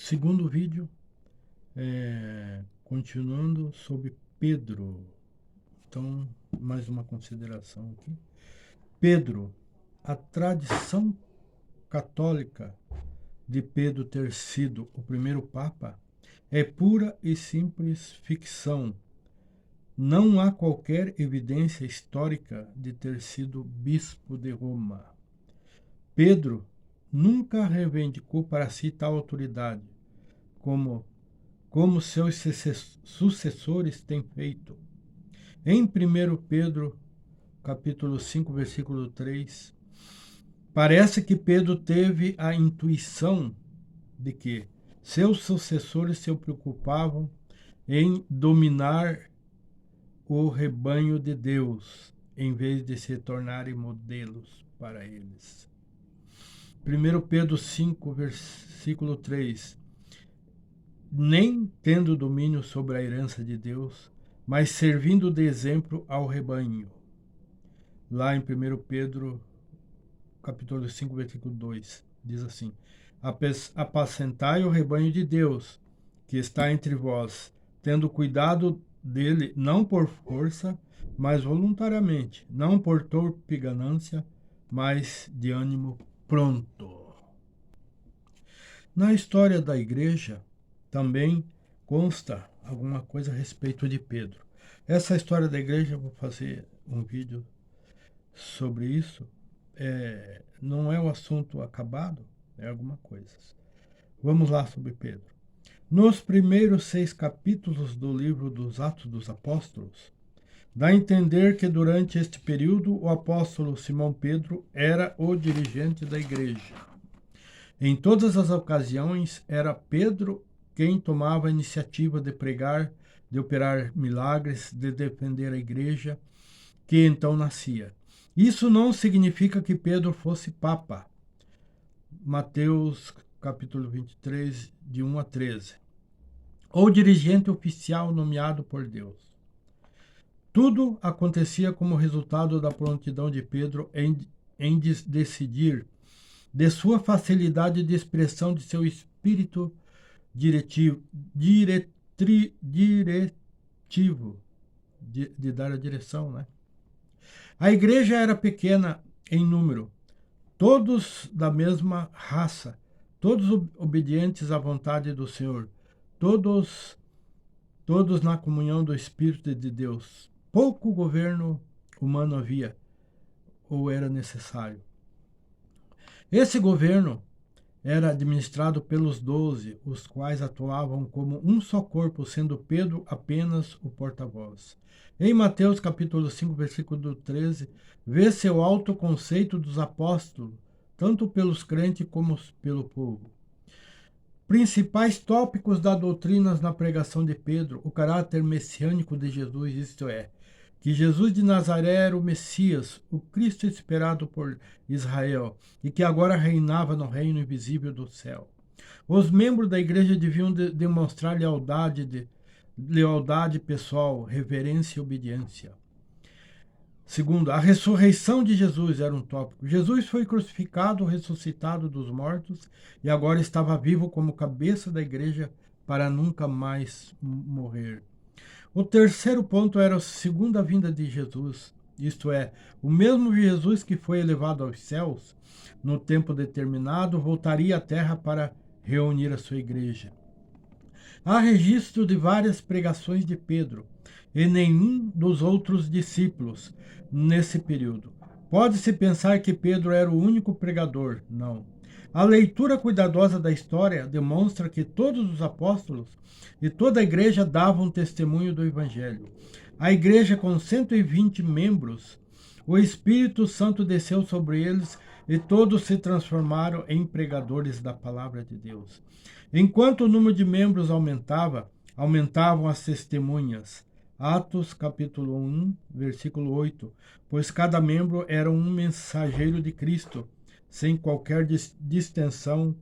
segundo vídeo, continuando sobre Pedro. Então, mais uma consideração aqui. Pedro, a tradição católica de Pedro ter sido o primeiro Papa é pura e simples ficção. Não há qualquer evidência histórica de ter sido bispo de Roma. Pedro nunca reivindicou para si tal autoridade, como seus sucessores têm feito. Em 1 Pedro, capítulo 5, versículo 3, parece que Pedro teve a intuição de que seus sucessores se preocupavam em dominar o rebanho de Deus, em vez de se tornarem modelos para eles. 1 Pedro 5, versículo 3, nem tendo domínio sobre a herança de Deus, mas servindo de exemplo ao rebanho. Lá em 1 Pedro, capítulo 5, versículo 2, diz assim: apacentai o rebanho de Deus, que está entre vós, tendo cuidado dele, não por força, mas voluntariamente, não por torpe ganância, mas de ânimo pronto. Na história da igreja também consta alguma coisa a respeito de Pedro. Essa história da igreja, eu vou fazer um vídeo sobre isso. Não é o assunto acabado, é alguma coisa. Vamos lá sobre Pedro. Nos primeiros 6 capítulos do livro dos Atos dos Apóstolos, dá a entender que durante este período o apóstolo Simão Pedro era o dirigente da igreja. Em todas as ocasiões, era Pedro quem tomava a iniciativa de pregar, de operar milagres, de defender a igreja, que então nascia. Isso não significa que Pedro fosse papa. Mateus capítulo 23, de 1 a 13. Ou dirigente oficial nomeado por Deus. Tudo acontecia como resultado da prontidão de Pedro em decidir, de sua facilidade de expressão, de seu espírito diretivo, de dar a direção, né? A igreja era pequena em número, todos da mesma raça, todos obedientes à vontade do Senhor, todos na comunhão do Espírito de Deus. Pouco governo humano havia, ou era necessário. Esse governo era administrado pelos 12, os quais atuavam como um só corpo, sendo Pedro apenas o porta-voz. Em Mateus capítulo 5, versículo 13, vê-se o alto conceito dos apóstolos, tanto pelos crentes como pelo povo. Principais tópicos da doutrina na pregação de Pedro: o caráter messiânico de Jesus, isto é, que Jesus de Nazaré era o Messias, o Cristo esperado por Israel, e que agora reinava no reino invisível do céu. Os membros da igreja deviam demonstrar lealdade pessoal, reverência e obediência. Segundo, a ressurreição de Jesus era um tópico. Jesus foi crucificado, ressuscitado dos mortos e agora estava vivo como cabeça da igreja para nunca mais morrer. O terceiro ponto era a segunda vinda de Jesus, isto é, o mesmo Jesus que foi elevado aos céus, no tempo determinado, voltaria à terra para reunir a sua igreja. Há registro de várias pregações de Pedro e nenhum dos outros discípulos nesse período. Pode-se pensar que Pedro era o único pregador. Não. A leitura cuidadosa da história demonstra que todos os apóstolos e toda a igreja davam testemunho do Evangelho. A igreja, com 120 membros, o Espírito Santo desceu sobre eles e todos se transformaram em pregadores da palavra de Deus. Enquanto o número de membros aumentava, aumentavam as testemunhas. Atos capítulo 1, versículo 8. Pois cada membro era um mensageiro de Cristo, sem qualquer distinção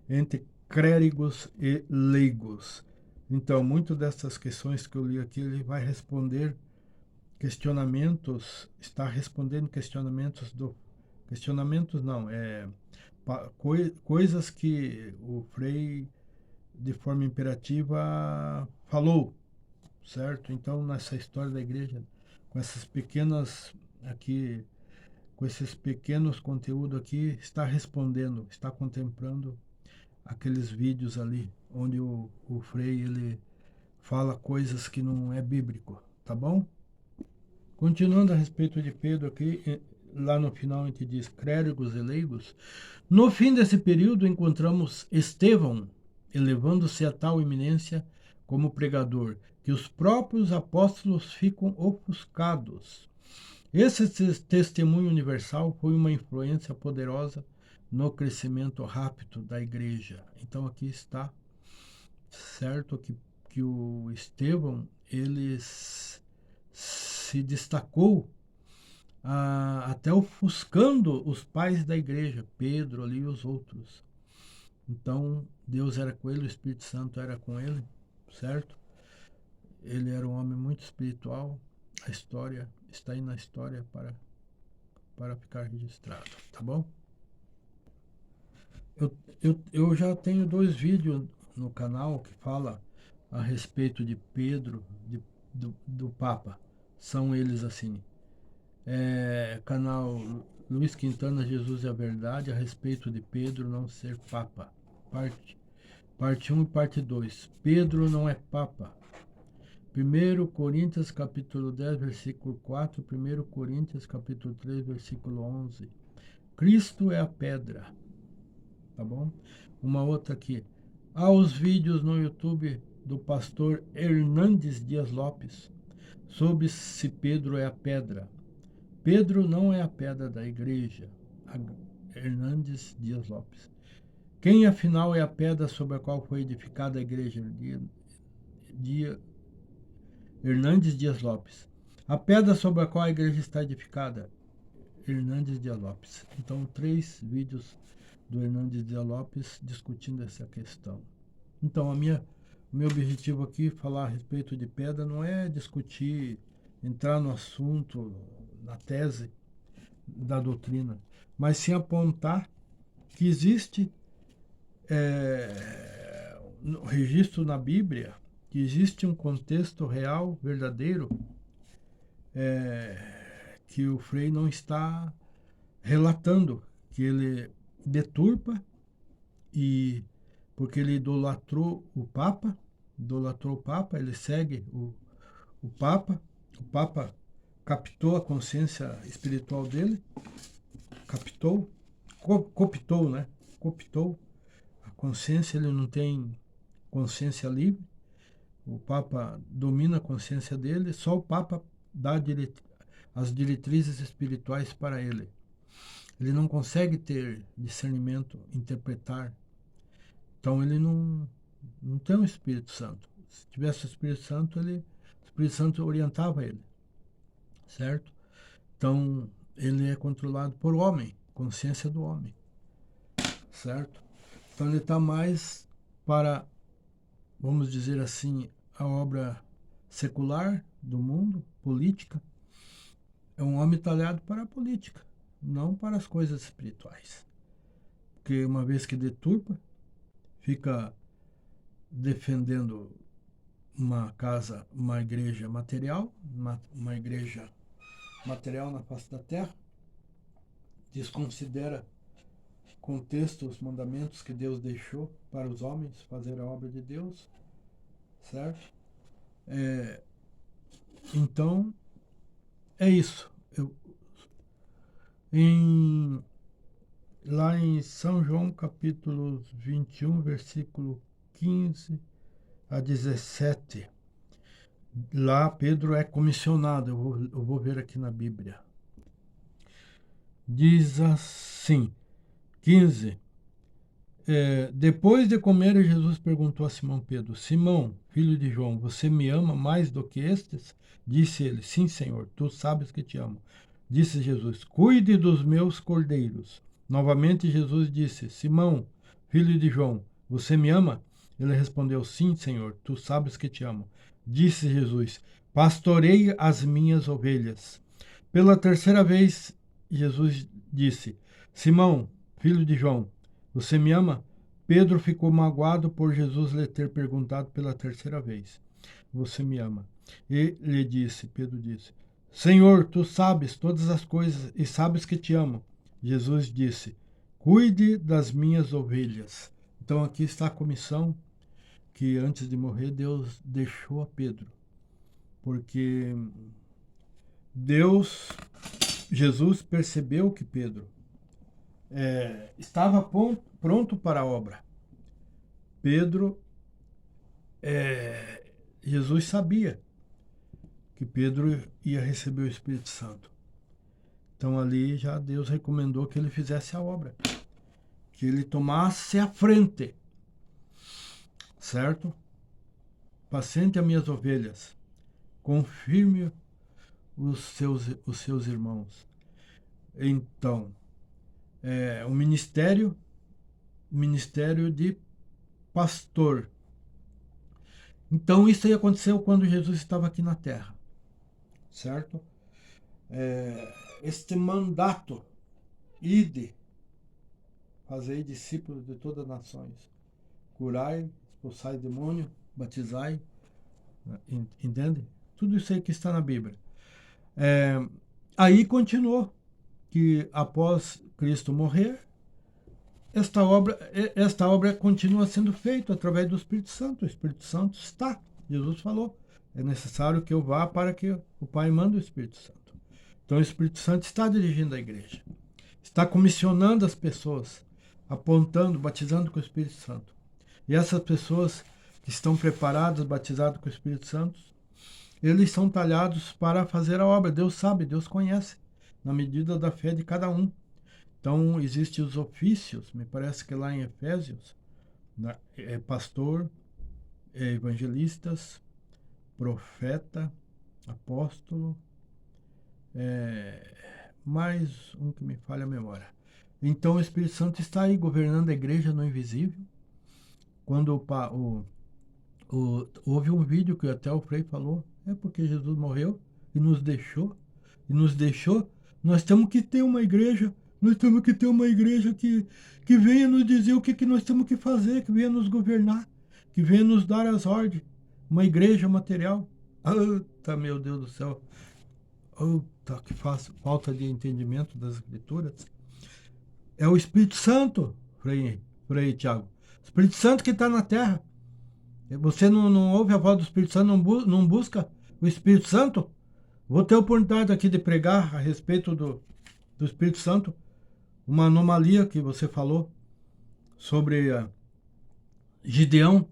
entre clérigos e leigos. Então, muitas dessas questões que eu li aqui, ele vai responder questionamentos, está respondendo questionamentos coisas que o Frei de forma imperativa, falou, certo? Então, nessa história da igreja, com essas pequenas aqui, com esses pequenos conteúdos aqui, está respondendo, está contemplando aqueles vídeos ali, onde o Frei, ele fala coisas que não é bíblico, tá bom? Continuando a respeito de Pedro aqui, lá no final a gente diz clérigos e leigos. No fim desse período encontramos Estevão, elevando-se a tal eminência como pregador, que os próprios apóstolos ficam ofuscados. Esse testemunho universal foi uma influência poderosa no crescimento rápido da igreja. Então aqui está certo que o Estevão, ele se destacou até ofuscando os pais da igreja, Pedro ali e os outros. Então, Deus era com ele, o Espírito Santo era com ele, certo? Ele era um homem muito espiritual. A história está aí na história para ficar registrado, tá bom? Eu já tenho 2 vídeos no canal que fala a respeito de Pedro, do Papa. São eles assim. Canal Luiz Quintana, Jesus é a Verdade, a respeito de Pedro não ser Papa. Parte 1 e parte 2. Pedro não é Papa. 1 Coríntios capítulo 10, versículo 4. 1 Coríntios capítulo 3, versículo 11. Cristo é a pedra. Tá bom? Uma outra aqui. Há os vídeos no YouTube do pastor Hernandes Dias Lopes sobre se Pedro é a pedra. Pedro não é a pedra da igreja. Hernandes Dias Lopes. Quem afinal é a pedra sobre a qual foi edificada a igreja? Hernandes Dias Lopes. A pedra sobre a qual a igreja está edificada? Hernandes Dias Lopes. Então, 3 vídeos do Hernandes Dias Lopes discutindo essa questão. Então, o meu objetivo aqui, falar a respeito de pedra, não é discutir, entrar no assunto, na tese da doutrina, mas sim apontar que existe no registro na Bíblia, que existe um contexto real, verdadeiro, que o Frei não está relatando, que ele deturpa, e porque ele idolatrou o Papa, ele segue o Papa captou a consciência espiritual dele, cooptou, né? Cooptou a consciência, ele não tem consciência livre, o Papa domina a consciência dele, só o Papa dá as diretrizes espirituais para ele. Ele não consegue ter discernimento, interpretar. Então ele não tem o Espírito Santo. Se tivesse o Espírito Santo, o Espírito Santo orientava ele, certo? Então ele é controlado por homem, consciência do homem, certo? Então ele está mais para, vamos dizer assim, a obra secular do mundo, política. É um homem talhado para a política, não para as coisas espirituais. Porque uma vez que deturpa, fica defendendo uma igreja material, uma igreja material na face da terra, desconsidera contexto, os mandamentos que Deus deixou para os homens fazer a obra de Deus, certo? Então, é isso. Lá em São João, capítulo 21, versículo 15 a 17, lá Pedro é comissionado, eu vou ver aqui na Bíblia. Diz assim, 15. Depois de comer, Jesus perguntou a Simão Pedro: Simão, filho de João, você me ama mais do que estes? Disse ele: Sim, Senhor, tu sabes que te amo. Disse Jesus: Cuide dos meus cordeiros. Novamente Jesus disse: Simão, filho de João, você me ama? Ele respondeu: Sim, Senhor, tu sabes que te amo. Disse Jesus: Pastorei as minhas ovelhas. Pela terceira vez, Jesus disse: Simão, filho de João, você me ama? Pedro ficou magoado por Jesus lhe ter perguntado pela terceira vez: Você me ama? E lhe disse, Pedro disse: Senhor, tu sabes todas as coisas e sabes que te amo. Jesus disse: Cuide das minhas ovelhas. Então aqui está a comissão que antes de morrer Deus deixou a Pedro. Porque Jesus percebeu que Pedro estava pronto para a obra. Jesus sabia que Pedro ia receber o Espírito Santo. Então ali já Deus recomendou que ele fizesse a obra, que ele tomasse a frente, certo? Paciente as minhas ovelhas, confirme os seus irmãos. Então, o ministério de pastor. Então isso aí aconteceu quando Jesus estava aqui na terra, certo? Este mandato, ide, fazei discípulos de todas as nações, curai, expulsai demônio, batizai, entende? Tudo isso aí que está na Bíblia. Aí continuou que após Cristo morrer, esta obra continua sendo feita através do Espírito Santo. O Espírito Santo está. Jesus falou, é necessário que eu vá para que o Pai mande o Espírito Santo. Então o Espírito Santo está dirigindo a igreja. Está comissionando as pessoas, apontando, batizando com o Espírito Santo. E essas pessoas que estão preparadas, batizadas com o Espírito Santo, eles são talhados para fazer a obra. Deus sabe, Deus conhece, na medida da fé de cada um. Então, existem os ofícios, me parece que lá em Efésios, pastor, evangelistas, profeta, apóstolo, mais um que me falha a memória. Então, o Espírito Santo está aí governando a igreja no invisível. Quando houve um vídeo que até o Frei falou, porque Jesus morreu e nos deixou, nós temos que ter uma igreja. Nós temos que ter uma igreja que venha nos dizer o que nós temos que fazer, que venha nos governar, que venha nos dar as ordens. Uma igreja material. Eita, meu Deus do céu. Eita, que falta de entendimento das Escrituras. É o Espírito Santo, Frei Tiago. Espírito Santo que está na terra. Você não ouve a voz do Espírito Santo, não busca o Espírito Santo? Vou ter a oportunidade aqui de pregar a respeito do Espírito Santo. Uma anomalia que você falou sobre Gideão.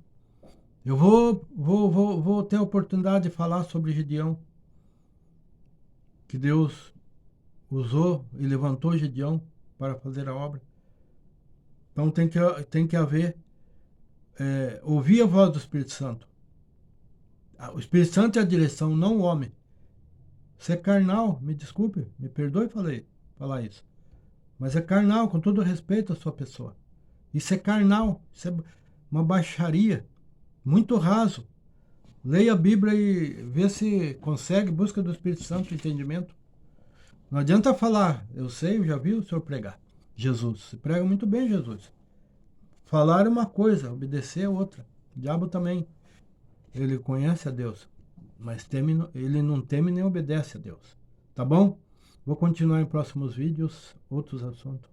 Eu vou ter a oportunidade de falar sobre Gideão. Que Deus usou e levantou Gideão para fazer a obra. Então tem que haver, ouvir a voz do Espírito Santo. O Espírito Santo é a direção, não o homem. Você é carnal, me desculpe, me perdoe falar isso. Mas é carnal, com todo respeito à sua pessoa. Isso é carnal, isso é uma baixaria, muito raso. Leia a Bíblia e vê se consegue, busca do Espírito Santo entendimento. Não adianta falar, eu sei, eu já vi o senhor pregar. Jesus, você prega muito bem, Jesus. Falar é uma coisa, obedecer é outra. O diabo também, ele conhece a Deus, mas ele não teme nem obedece a Deus. Tá bom? Vou continuar em próximos vídeos, outros assuntos.